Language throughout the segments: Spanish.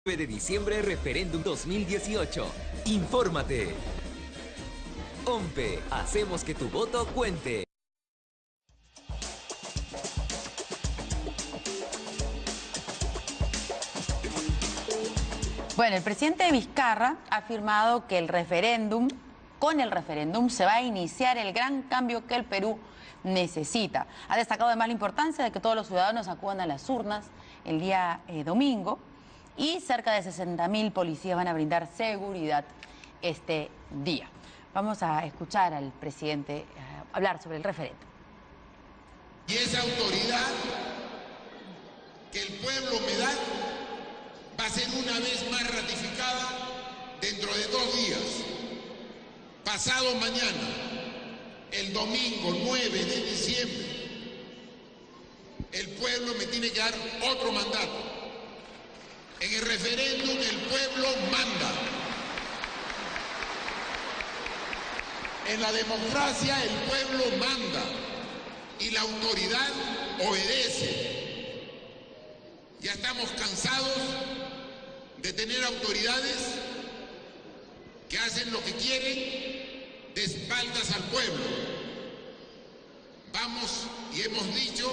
9 de diciembre, referéndum 2018. Infórmate. OMPE, hacemos que tu voto cuente. Bueno, el presidente Vizcarra ha afirmado que con el referéndum se va a iniciar el gran cambio que el Perú necesita. Ha destacado además la importancia de que todos los ciudadanos acudan a las urnas el día domingo y cerca de 60.000 policías van a brindar seguridad este día. Vamos a escuchar al presidente hablar sobre el referéndum. Y esa autoridad que el pueblo me da va a ser una vez más ratificada dentro de 2 días. Pasado mañana, el domingo 9 de diciembre, el pueblo me tiene que dar otro mandato. En el referéndum el pueblo manda. En la democracia el pueblo manda y la autoridad obedece. Ya estamos cansados de tener autoridades que hacen lo que quieren de espaldas al pueblo. Vamos y hemos dicho,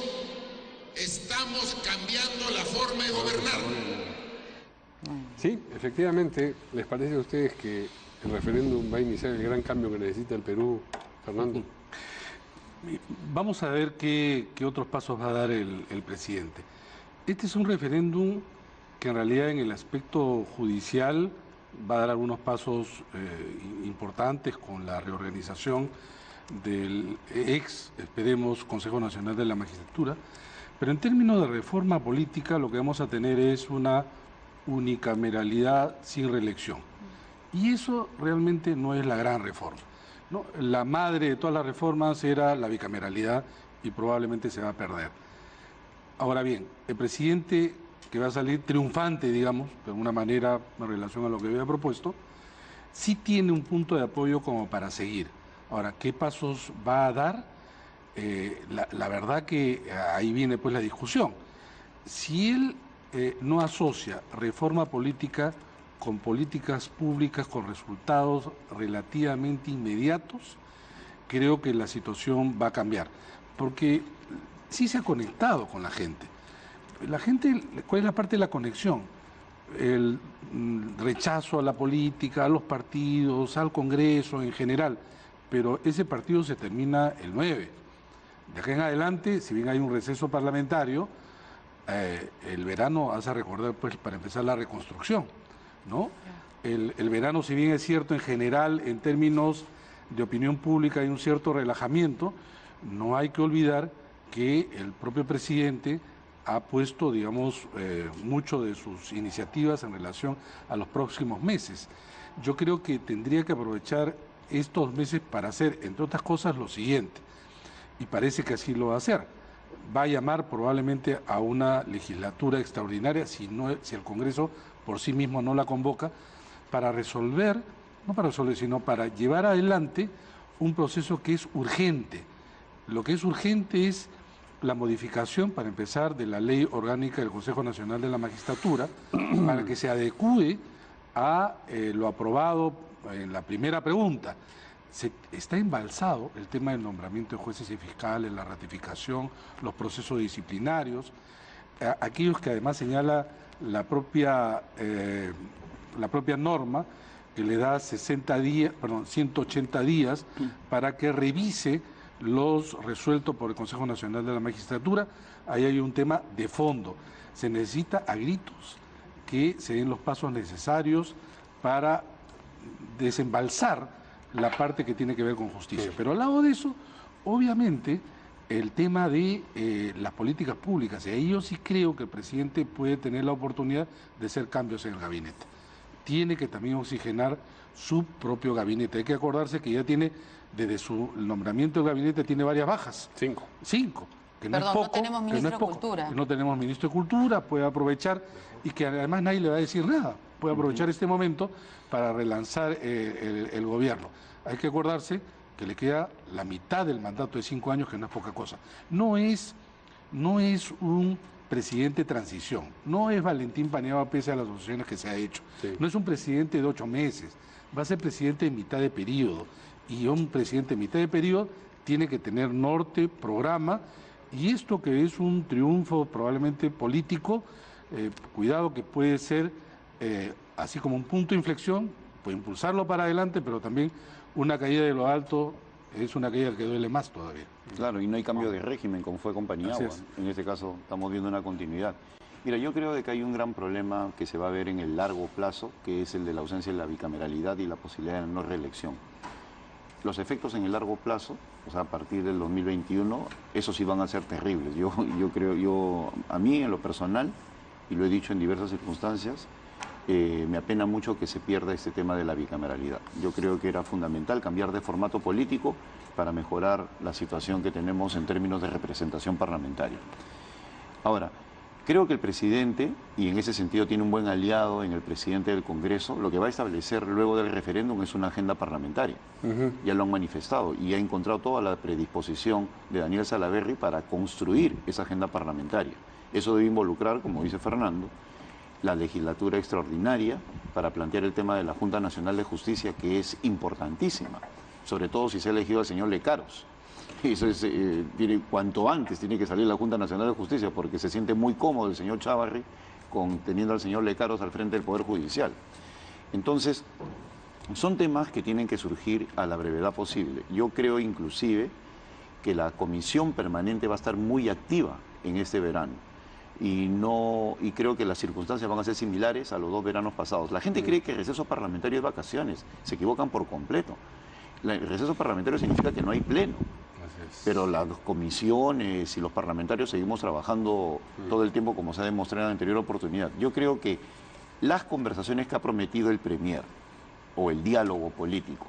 estamos cambiando la forma de gobernar. Sí, efectivamente, ¿les parece a ustedes que el referéndum va a iniciar el gran cambio que necesita el Perú, Fernando? Vamos a ver qué otros pasos va a dar el presidente. Este es un referéndum que en realidad en el aspecto judicial va a dar algunos pasos importantes con la reorganización del esperemos, Consejo Nacional de la Magistratura, pero en términos de reforma política lo que vamos a tener es una unicameralidad sin reelección. Y eso realmente no es la gran reforma, ¿no? La madre de todas las reformas era la bicameralidad y probablemente se va a perder. Ahora bien, el presidente que va a salir triunfante, digamos, de alguna manera en relación a lo que había propuesto, sí tiene un punto de apoyo como para seguir. Ahora, ¿qué pasos va a dar? La verdad que ahí viene pues la discusión. Si él no asocia reforma política con políticas públicas con resultados relativamente inmediatos, creo que la situación va a cambiar, porque sí se ha conectado con la gente. La gente, ¿cuál es la parte de la conexión? El rechazo a la política, a los partidos, al Congreso en general, pero ese partido se termina el 9. De acá en adelante, si bien hay un receso parlamentario, el verano hace recordar, pues, para empezar, la reconstrucción, ¿no? El verano, si bien es cierto en general, en términos de opinión pública hay un cierto relajamiento, no hay que olvidar que el propio presidente ha puesto, digamos, mucho de sus iniciativas en relación a los próximos meses. Yo creo que tendría que aprovechar estos meses para hacer, entre otras cosas, lo siguiente, y parece que así lo va a hacer. Va a llamar probablemente a una legislatura extraordinaria, si el Congreso por sí mismo no la convoca, para resolver, no para resolver, sino para llevar adelante un proceso que es urgente. Lo que es urgente es la modificación, para empezar, de la Ley Orgánica del Consejo Nacional de la Magistratura, para que se adecúe a lo aprobado en la primera pregunta. Está embalsado el tema del nombramiento de jueces y fiscales, la ratificación, los procesos disciplinarios, aquellos que además señala la propia norma, que le da 180 días para que revise los resueltos por el Consejo Nacional de la Magistratura. Ahí hay un tema de fondo. Se necesita a gritos que se den los pasos necesarios para desembalsar la parte que tiene que ver con justicia. Pero al lado de eso, obviamente, el tema de las políticas públicas, y ahí yo sí creo que el presidente puede tener la oportunidad de hacer cambios en el gabinete. Tiene que también oxigenar su propio gabinete. Hay que acordarse que ya tiene, desde su nombramiento del gabinete, tiene varias bajas. 5. Que no es poco, no tenemos ministro de Cultura. Que no tenemos ministro de Cultura, puede aprovechar, y que además nadie le va a decir nada, puede aprovechar este momento para relanzar el gobierno. Hay que acordarse que le queda la mitad del mandato de 5 años, que no es poca cosa. No es un presidente de transición. No es Valentín Paniagua pese a las asociaciones que se ha hecho. Sí. No es un presidente de 8 meses. Va a ser presidente de mitad de periodo. Y un presidente de mitad de periodo tiene que tener norte, programa. Y esto que es un triunfo probablemente político, cuidado que puede ser así como un punto de inflexión, puede impulsarlo para adelante, pero también una caída de lo alto es una caída que duele más todavía. Claro, y no hay cambio de régimen como fue con Paniagua. En este caso estamos viendo una continuidad. Mira, yo creo de que hay un gran problema que se va a ver en el largo plazo, que es el de la ausencia de la bicameralidad y la posibilidad de no reelección. Los efectos en el largo plazo, o sea, a partir del 2021, esos sí van a ser terribles. Yo creo, a mí en lo personal, y lo he dicho en diversas circunstancias, me apena mucho que se pierda este tema de la bicameralidad. Yo creo que era fundamental cambiar de formato político para mejorar la situación que tenemos en términos de representación parlamentaria. Ahora, creo que el presidente, y en ese sentido tiene un buen aliado en el presidente del Congreso, lo que va a establecer luego del referéndum es una agenda parlamentaria. Ya lo han manifestado y ha encontrado toda la predisposición de Daniel Salaverry para construir esa agenda parlamentaria. Eso debe involucrar, como dice Fernando, la legislatura extraordinaria para plantear el tema de la Junta Nacional de Justicia, que es importantísima, sobre todo si se ha elegido al señor Lecaros. Eso es, cuanto antes tiene que salir la Junta Nacional de Justicia, porque se siente muy cómodo el señor Chávarri teniendo al señor Lecaros al frente del Poder Judicial. Entonces, son temas que tienen que surgir a la brevedad posible. Yo creo inclusive que la comisión permanente va a estar muy activa en este verano. Y creo que las circunstancias van a ser similares a los 2 veranos pasados. La gente cree que el receso parlamentario es vacaciones, se equivocan por completo. El receso parlamentario significa que no hay pleno, pero las comisiones y los parlamentarios seguimos trabajando todo el tiempo como se ha demostrado en la anterior oportunidad. Yo creo que las conversaciones que ha prometido el Premier o el diálogo político,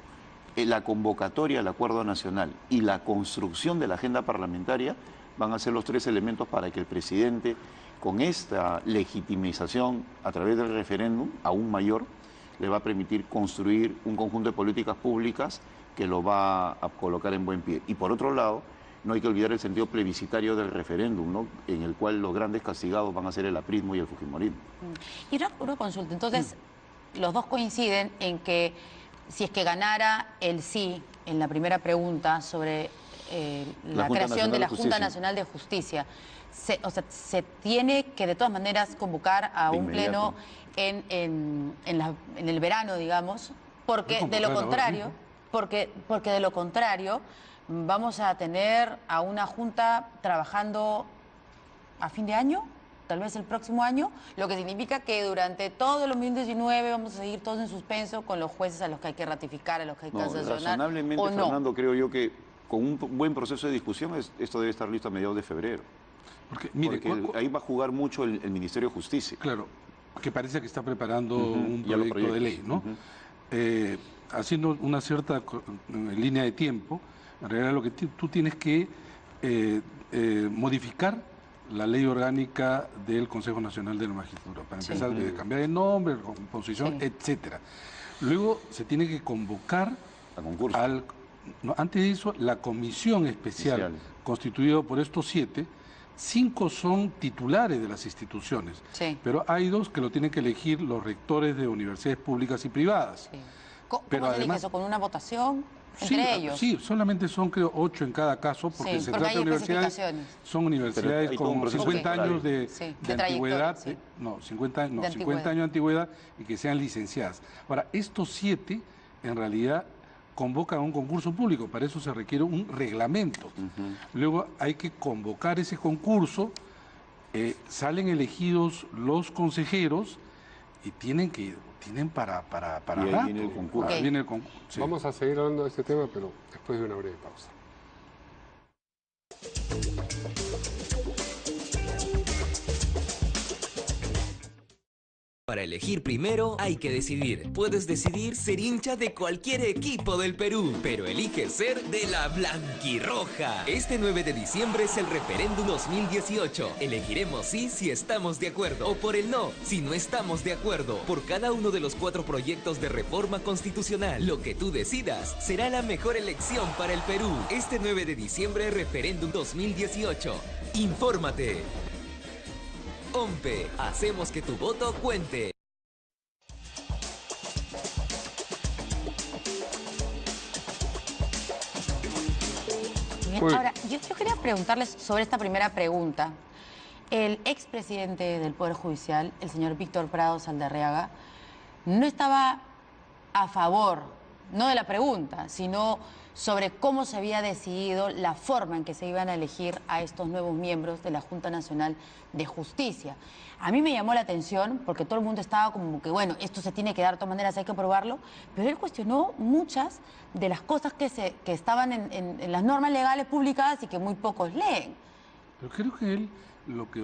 la convocatoria al acuerdo nacional y la construcción de la agenda parlamentaria van a ser los 3 elementos para que el presidente, con esta legitimización a través del referéndum, aún mayor, le va a permitir construir un conjunto de políticas públicas que lo va a colocar en buen pie. Y por otro lado, no hay que olvidar el sentido plebiscitario del referéndum, ¿no? En el cual los grandes castigados van a ser el aprismo y el fujimorismo. Y una consulta, entonces, los dos coinciden en que si es que ganara el sí en la primera pregunta sobre la creación de la Junta Nacional de Justicia, se tiene que de todas maneras convocar a un pleno en el verano, digamos, porque de lo contrario, porque de lo contrario vamos a tener a una Junta trabajando a fin de año, tal vez el próximo año, lo que significa que durante todo el 2019 vamos a seguir todos en suspenso con los jueces a los que hay que ratificar, a los que hay que sancionar. Razonablemente, ¿o no? Fernando, creo yo que con un buen proceso de discusión esto debe estar listo a mediados de febrero. Porque, mire, ahí va a jugar mucho el Ministerio de Justicia. Claro, que parece que está preparando un proyecto de ley, ¿no? Haciendo una cierta línea de tiempo, en realidad lo que tú tienes que modificar la ley orgánica del Consejo Nacional de la Magistratura, para empezar, cambiar el nombre, composición, etcétera. Luego se tiene que convocar a concurso. Antes de eso, la comisión especial constituida por estos 7, 5 son titulares de las instituciones, pero hay 2 que lo tienen que elegir los rectores de universidades públicas y privadas. ¿Cómo pero se además, elige eso? ¿Con una votación entre ellos? Sí, solamente son creo 8 en cada caso, porque se trata de universidades, son universidades con 50 años de antigüedad, 50 años de antigüedad y que sean licenciadas. Ahora, estos 7 en realidad convocan a un concurso público, para eso se requiere un reglamento. Luego hay que convocar ese concurso, salen elegidos los consejeros y tienen para y ahí viene el concurso. Viene el concurso. Sí. Vamos a seguir hablando de este tema, pero después de una breve pausa. Para elegir primero hay que decidir. Puedes decidir ser hincha de cualquier equipo del Perú, pero elige ser de la blanquirroja. Este 9 de diciembre es el referéndum 2018. Elegiremos sí si estamos de acuerdo o por el no si no estamos de acuerdo. Por cada uno de los 4 proyectos de reforma constitucional, lo que tú decidas será la mejor elección para el Perú. Este 9 de diciembre, referéndum 2018. Infórmate. OMPE. Hacemos que tu voto cuente. Ahora, yo quería preguntarles sobre esta primera pregunta. El expresidente del Poder Judicial, el señor Víctor Prado Saldarriaga, no estaba a favor, no de la pregunta, sino sobre cómo se había decidido la forma en que se iban a elegir a estos nuevos miembros de la Junta Nacional de Justicia. A mí me llamó la atención porque todo el mundo estaba como que, bueno, esto se tiene que dar de todas maneras, hay que aprobarlo, pero él cuestionó muchas de las cosas que estaban en las normas legales publicadas y que muy pocos leen. Pero creo que él lo que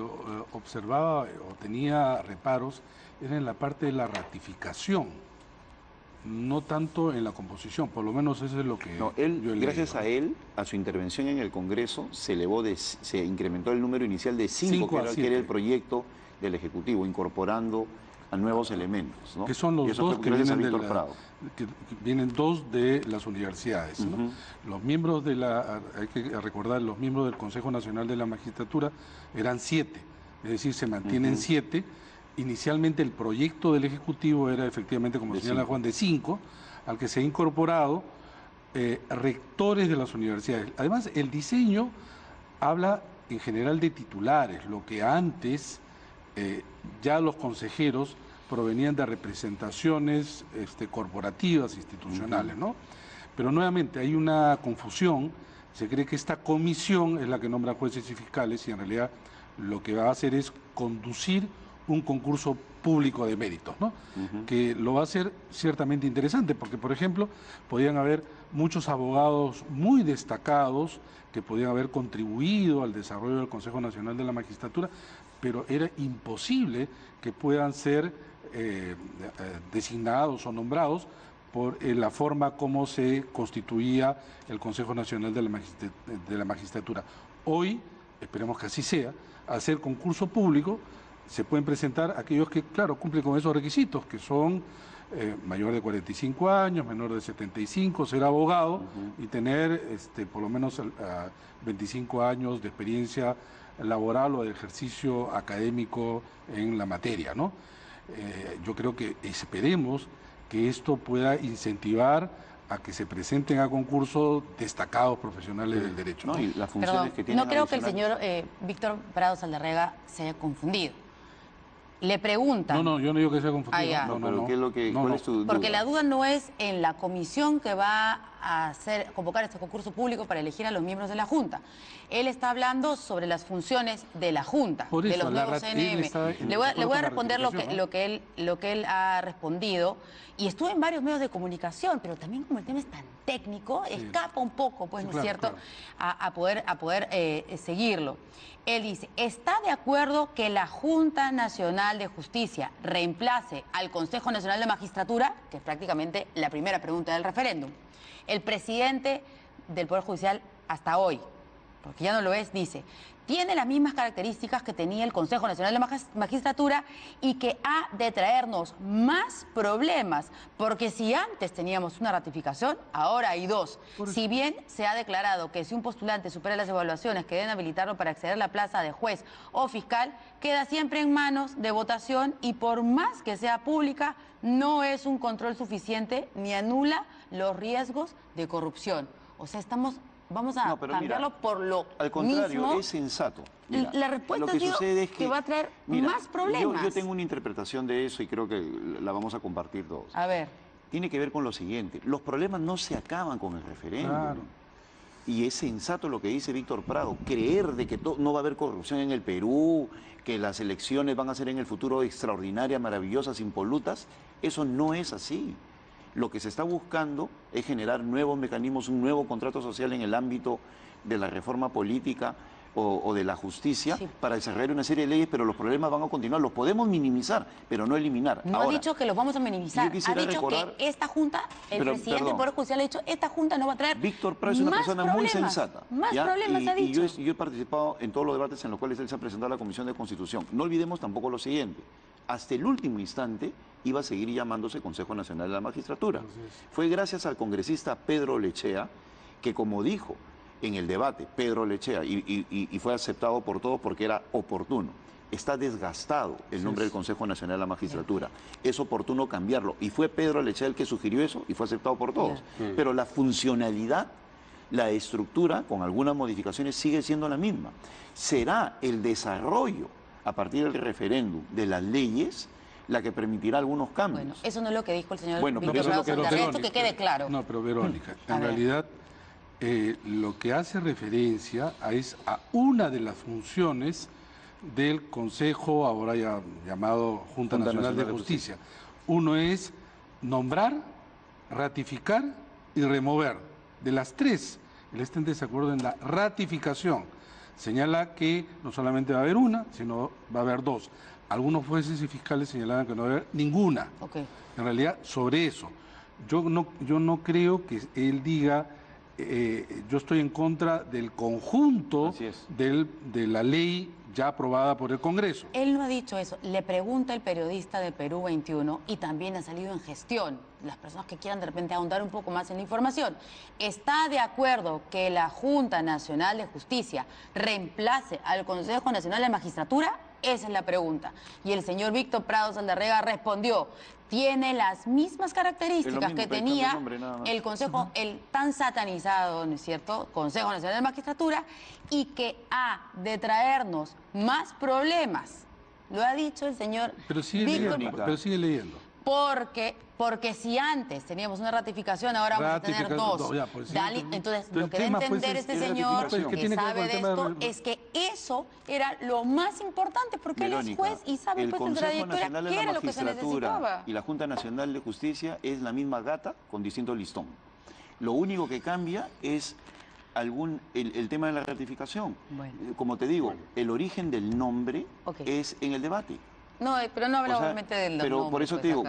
observaba o tenía reparos era en la parte de la ratificación, no tanto en la composición, por lo menos eso es lo que no, yo he leído. Gracias a él, a su intervención en el Congreso, se incrementó el número inicial de 5, que era el proyecto del Ejecutivo, incorporando a nuevos elementos, ¿no? Que son los dos que vienen dos de las universidades, ¿no? Los miembros de hay que recordar, los miembros del Consejo Nacional de la Magistratura eran 7, es decir, se mantienen 7. Inicialmente el proyecto del Ejecutivo era efectivamente, como señala Juan, de 5, al que se ha incorporado rectores de las universidades. Además, el diseño habla en general de titulares, lo que antes ya los consejeros provenían de representaciones corporativas, institucionales, ¿no? Pero nuevamente hay una confusión, se cree que esta comisión es la que nombra jueces y fiscales y en realidad lo que va a hacer es conducir un concurso público de méritos, ¿no? Que lo va a hacer ciertamente interesante, porque, por ejemplo, podían haber muchos abogados muy destacados que podían haber contribuido al desarrollo del Consejo Nacional de la Magistratura, pero era imposible que puedan ser designados o nombrados por la forma como se constituía el Consejo Nacional de la Magistratura. Hoy, esperemos que así sea, al ser concurso público, se pueden presentar aquellos que, claro, cumplen con esos requisitos, que son mayor de 45 años, menor de 75, ser abogado y tener por lo menos 25 años de experiencia laboral o de ejercicio académico en la materia, ¿no? Yo creo que esperemos que esto pueda incentivar a que se presenten a concurso destacados profesionales del derecho. No, y las funciones que tienen no creo que el señor Víctor Prado Saldarriaga se haya confundido. Le preguntan... No, yo no digo que sea confundido. ¿Cuál es tu duda? Porque la duda no es en la comisión que va a convocar este concurso público para elegir a los miembros de la Junta. Él está hablando sobre las funciones de la Junta, por eso, de los nuevos CNM. Le voy a responder lo que él ha respondido. Y estuvo en varios medios de comunicación, pero también como el tema es tan técnico, escapa un poco, pues, ¿no es cierto?, a poder seguirlo. Él dice, ¿está de acuerdo que la Junta Nacional de Justicia reemplace al Consejo Nacional de Magistratura? Que es prácticamente la primera pregunta del referéndum. El presidente del Poder Judicial hasta hoy, porque ya no lo es, dice, tiene las mismas características que tenía el Consejo Nacional de Magistratura y que ha de traernos más problemas, porque si antes teníamos una ratificación, ahora hay dos. Si bien se ha declarado que si un postulante supera las evaluaciones que deben habilitarlo para acceder a la plaza de juez o fiscal, queda siempre en manos de votación y por más que sea pública, no es un control suficiente ni anula los riesgos de corrupción. O sea, vamos a cambiarlo por lo al contrario, mismo. es sensato. Mira, la respuesta lo que sucede es que va a traer más problemas. Yo tengo una interpretación de eso y creo que la vamos a compartir todos. A ver. Tiene que ver con lo siguiente. Los problemas no se acaban con el referéndum. Claro. Y es sensato lo que dice Víctor Prado. Creer de que no va a haber corrupción en el Perú, que las elecciones van a ser en el futuro extraordinarias, maravillosas, impolutas, eso no es así. Lo que se está buscando es generar nuevos mecanismos, un nuevo contrato social en el ámbito de la reforma política o de la justicia para desarrollar una serie de leyes, pero los problemas van a continuar. Los podemos minimizar, pero no eliminar. No ha dicho que los vamos a minimizar. Ha dicho que esta Junta, el presidente del Poder Judicial ha dicho, esta Junta no va a traer Víctor Prado es una persona muy sensata. Más problemas, ha dicho. Y yo he participado en todos los debates en los cuales él se ha presentado a la Comisión de Constitución. No olvidemos tampoco lo siguiente. Hasta el último instante iba a seguir llamándose Consejo Nacional de la Magistratura. Fue gracias al congresista Pedro Lechea que, como dijo en el debate Pedro Lechea, y fue aceptado por todos porque era oportuno, está desgastado el nombre del Consejo Nacional de la Magistratura. Es oportuno cambiarlo. Y fue Pedro Lechea el que sugirió eso y fue aceptado por todos. Pero la funcionalidad, la estructura, con algunas modificaciones, sigue siendo la misma. Será el desarrollo a partir del referéndum de las leyes la que permitirá algunos cambios. Bueno, eso no es lo que dijo el señor Bueno, pero Víctor eso es lo Prado que Saldarriaga, esto que quede claro. No, pero Verónica, en realidad lo que hace referencia es a una de las funciones del Consejo, ahora ya llamado Junta Nacional de Justicia. Uno es nombrar, ratificar y remover. De las tres, él está en desacuerdo en la ratificación. Señala que no solamente va a haber una, sino va a haber dos. Algunos jueces y fiscales señalaban que no va a haber ninguna. En realidad, sobre eso, yo no creo que él diga, yo estoy en contra del conjunto de la ley ya aprobada por el Congreso. Él no ha dicho eso. Le pregunta el periodista de Perú 21 y también ha salido en Gestión. Las personas que quieran de repente ahondar un poco más en la información. ¿Está de acuerdo que la Junta Nacional de Justicia reemplace al Consejo Nacional de Magistratura? Esa es la pregunta. Y el señor Víctor Prado Saldarriaga respondió, tiene las mismas características que tenía el Consejo, el tan satanizado, ¿no es cierto?, Consejo Nacional de Magistratura, y que ha de traernos más problemas. Lo ha dicho el señor Víctor. Pero sigue leyendo. Porque si antes teníamos una ratificación, ahora vamos a tener dos. Entonces, lo que debe entender este señor que sabe de esto es que eso era lo más importante, porque él es juez y sabe pues en trayectoria qué era lo que se necesitaba. Y la Junta Nacional de Justicia es la misma gata con distinto listón. Lo único que cambia es el tema de la ratificación. Como te digo, el origen del nombre es en el debate. No, pero no habla obviamente del nombre. Pero por eso te digo,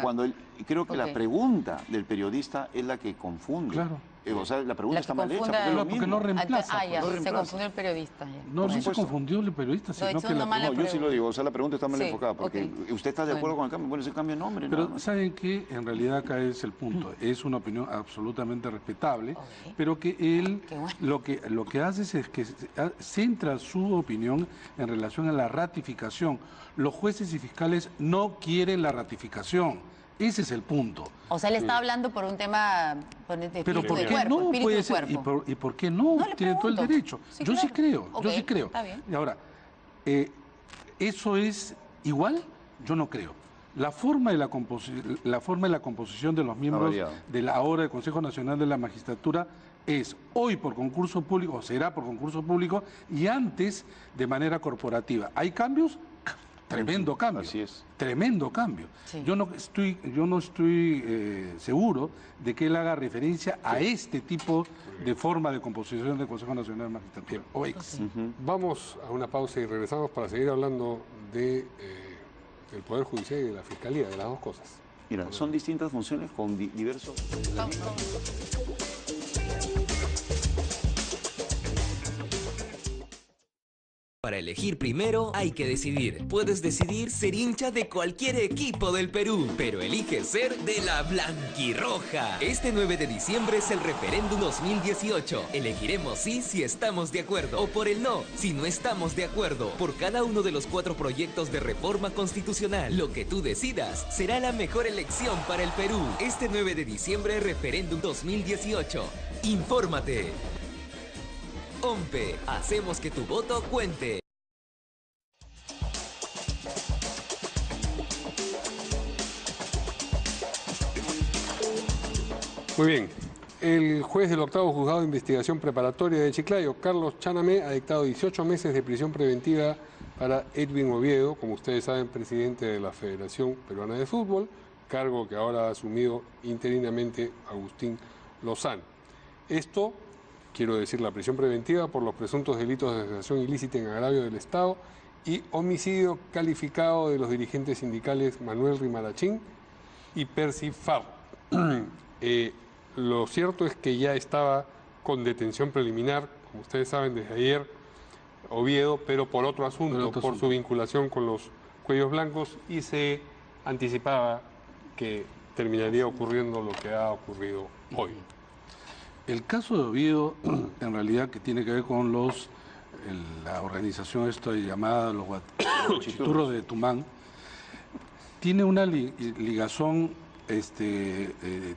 creo que la pregunta del periodista es la que confunde. Claro. O sea, la pregunta está mal hecha. Porque no reemplaza. Se confundió el periodista. No se confundió el periodista, sino que yo sí lo digo, o sea, la pregunta está mal enfocada, porque usted está de acuerdo con el cambio, bueno, ese cambio de nombre. Pero ¿saben qué? En realidad acá es el punto. Es una opinión absolutamente respetable, pero que él lo que hace es que centra su opinión en relación a la ratificación. Los jueces y fiscales no quieren la ratificación. Ese es el punto. O sea, él está hablando por un tema de pero ¿por qué no puede ser? ¿Y por qué no? Tiene todo el derecho. Yo sí creo, yo sí creo. Está bien. Y ahora, ¿eso es igual? Yo no creo. La forma de la composición de los miembros ahora del Consejo Nacional de la Magistratura es hoy por concurso público, o será por concurso público, y antes de manera corporativa. ¿Hay cambios? Tremendo cambio. Así es. Tremendo cambio. Sí. Yo no estoy seguro de que él haga referencia a este tipo de forma de composición del Consejo Nacional de Magistratura. Vamos a una pausa y regresamos para seguir hablando del Poder Judicial y de la Fiscalía, de las dos cosas. Mira, son distintas funciones con diversos... Para elegir primero hay que decidir. Puedes decidir ser hincha de cualquier equipo del Perú, pero eliges ser de la blanquirroja. Este 9 de diciembre es el referéndum 2018. Elegiremos sí si estamos de acuerdo o por el no si no estamos de acuerdo. Por cada uno de los 4 proyectos de reforma constitucional, lo que tú decidas será la mejor elección para el Perú. Este 9 de diciembre, referéndum 2018. Infórmate. OMPE, hacemos que tu voto cuente. Muy bien. El juez del 8º Juzgado de Investigación Preparatoria de Chiclayo, Carlos Chanamé, ha dictado 18 meses de prisión preventiva para Edwin Oviedo, como ustedes saben, presidente de la Federación Peruana de Fútbol, cargo que ahora ha asumido interinamente Agustín Lozano. Esto, quiero decir, la prisión preventiva por los presuntos delitos de asociación ilícita en agravio del Estado y homicidio calificado de los dirigentes sindicales Manuel Rimarachín y Percy Farr. Lo cierto es que ya estaba con detención preliminar, como ustedes saben, desde ayer, Oviedo, pero por otro asunto, por su vinculación con los cuellos blancos, y se anticipaba que terminaría ocurriendo lo que ha ocurrido hoy. El caso de Oviedo, en realidad, que tiene que ver con los la organización esta llamada los Guachiturros de Tumán, tiene una ligazón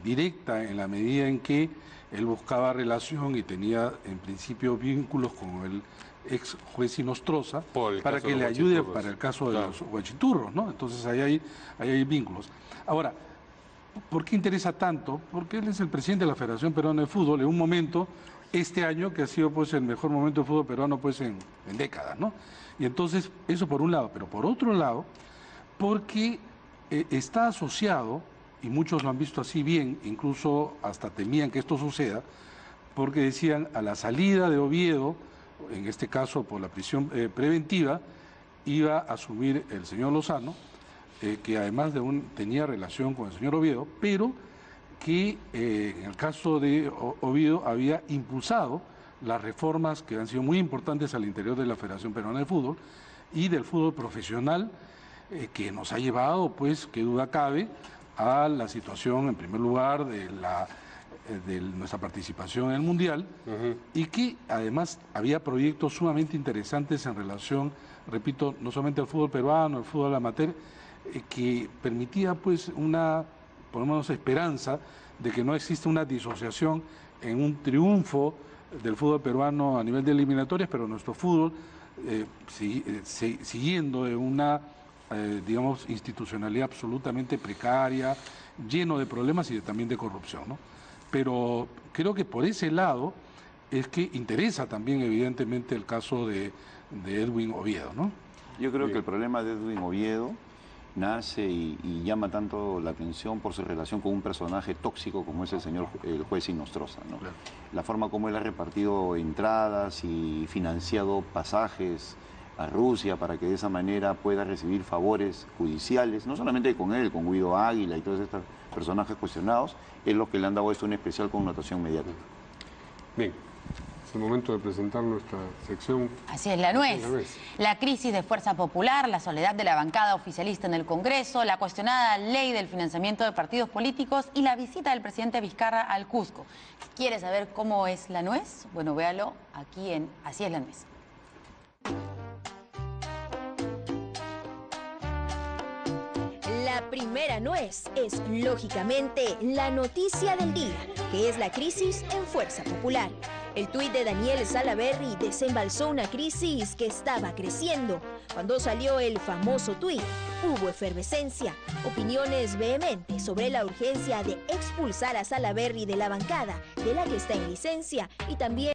directa en la medida en que él buscaba relación y tenía en principio vínculos con el ex juez Inostroza para que le ayude para el caso de los Guachiturros, ¿no? Entonces ahí hay vínculos. Ahora, ¿por qué interesa tanto? Porque él es el presidente de la Federación Peruana de Fútbol en un momento, este año, que ha sido pues el mejor momento de fútbol peruano pues en décadas, ¿no? Y entonces, eso por un lado, pero por otro lado, porque está asociado, y muchos lo han visto así bien, incluso hasta temían que esto suceda, porque decían, a la salida de Oviedo, en este caso por la prisión preventiva, iba a asumir el señor Lozano, que además tenía relación con el señor Oviedo, pero que en el caso de Oviedo había impulsado las reformas que han sido muy importantes al interior de la Federación Peruana de Fútbol y del fútbol profesional, que nos ha llevado, pues, qué duda cabe, a la situación, en primer lugar, de nuestra participación en el Mundial, y que además había proyectos sumamente interesantes en relación, repito, no solamente al fútbol peruano, al fútbol amateur, que permitía pues por lo menos esperanza de que no existe una disociación en un triunfo del fútbol peruano a nivel de eliminatorias, pero nuestro fútbol siguiendo de una digamos, institucionalidad absolutamente precaria, lleno de problemas y también de corrupción, ¿no? Pero creo que por ese lado es que interesa también evidentemente el caso de Edwin Oviedo, ¿no? Yo creo que el problema de Edwin Oviedo nace y llama tanto la atención por su relación con un personaje tóxico como es el juez Inostroza, ¿no? Claro. La forma como él ha repartido entradas y financiado pasajes a Rusia para que de esa manera pueda recibir favores judiciales, no solamente con él, con Guido Águila y todos estos personajes cuestionados, es lo que le han dado esto una especial connotación mediática. Bien. Es el momento de presentar nuestra sección. Así es, la nuez. La crisis de Fuerza Popular, la soledad de la bancada oficialista en el Congreso, la cuestionada ley del financiamiento de partidos políticos y la visita del presidente Vizcarra al Cusco. ¿Quiere saber cómo es la nuez? Bueno, véalo aquí en Así es la nuez. La primera nuez es, lógicamente, la noticia del día, que es la crisis en Fuerza Popular. El tuit de Daniel Salaverry desembalsó una crisis que estaba creciendo. Cuando salió el famoso tuit, hubo efervescencia, opiniones vehementes sobre la urgencia de expulsar a Salaverry de la bancada, de la que está en licencia, y también